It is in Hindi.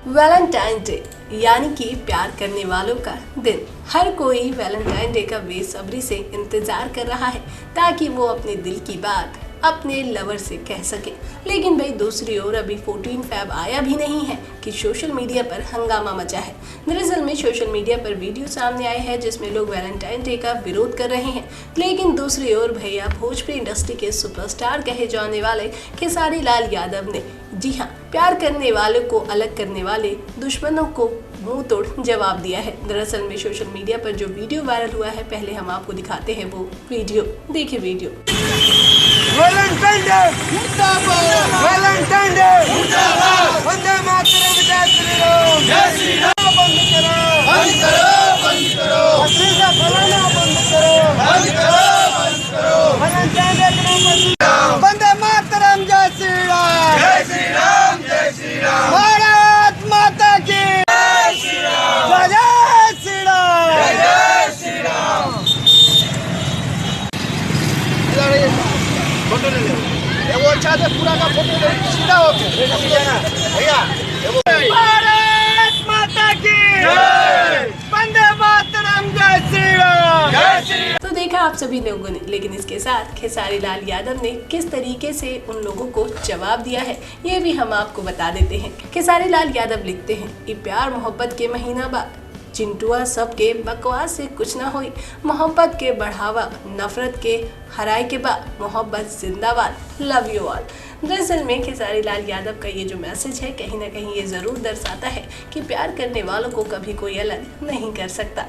वैलेंटाइन डे यानी कि प्यार करने वालों का दिन। हर कोई वैलेंटाइन डे का बेसब्री से इंतजार कर रहा है ताकि वो अपने दिल की बात अपने लवर से कह सके। लेकिन भाई दूसरी ओर अभी 14 फ़रवरी आया भी नहीं है कि सोशल मीडिया पर हंगामा मचा है। दरअसल में सोशल मीडिया पर वीडियो सामने आए हैं जिसमें लोग वैलेंटाइन डे का विरोध कर रहे हैं। लेकिन दूसरी ओर भैया भोजपुरी इंडस्ट्री के सुपरस्टार कहे जाने वाले खेसारी लाल यादव ने जी हाँ प्यार करने वालों को अलग करने वाले दुश्मनों को मुंह तोड़ जवाब दिया है। दरअसल में सोशल मीडिया पर जो वीडियो वायरल हुआ है, पहले हम आपको दिखाते हैं वो वीडियो। देखिए वीडियो। वैलेंटाइन डे मुर्दाबाद, वैलेंटाइन डे मुर्दाबाद, वंदे मातरम, जय श्री राम, जय श्री राम। बंद करो, बंद करो, बंद करो, असली का फलाना बंद करो, बंद करो, बंद करो। वैलेंटाइन डे के नाम पर वंदे मातरम, जय श्री राम, जय श्री राम, जय श्री राम। भारत माता की जय श्री राम, जय श्री राम, जय श्री राम। फोटो ले ले, वो अच्छा से पूरा का फोटो ले, सीधा होके भैया। भारत माता की जय, वंदे मातरम, जय श्री राम, जय श्री राम। तो देखा आप सभी लोगों ने, लेकिन इसके साथ खेसारी लाल यादव ने किस तरीके से उन लोगों को जवाब दिया है ये भी हम आपको बता देते हैं। खेसारी लाल यादव लिखते हैं, ये प्यार मोहब्बत के महीना बाद चिंटुआ सबके बकवास से कुछ ना होई, मोहब्बत के बढ़ावा नफरत के हराए के बाद मोहब्बत जिंदाबाद, लव यू ऑल। दरअसल में खेसारी लाल यादव का ये जो मैसेज है कहीं ना कहीं ये ज़रूर दर्शाता है कि प्यार करने वालों को कभी कोई अलग नहीं कर सकता।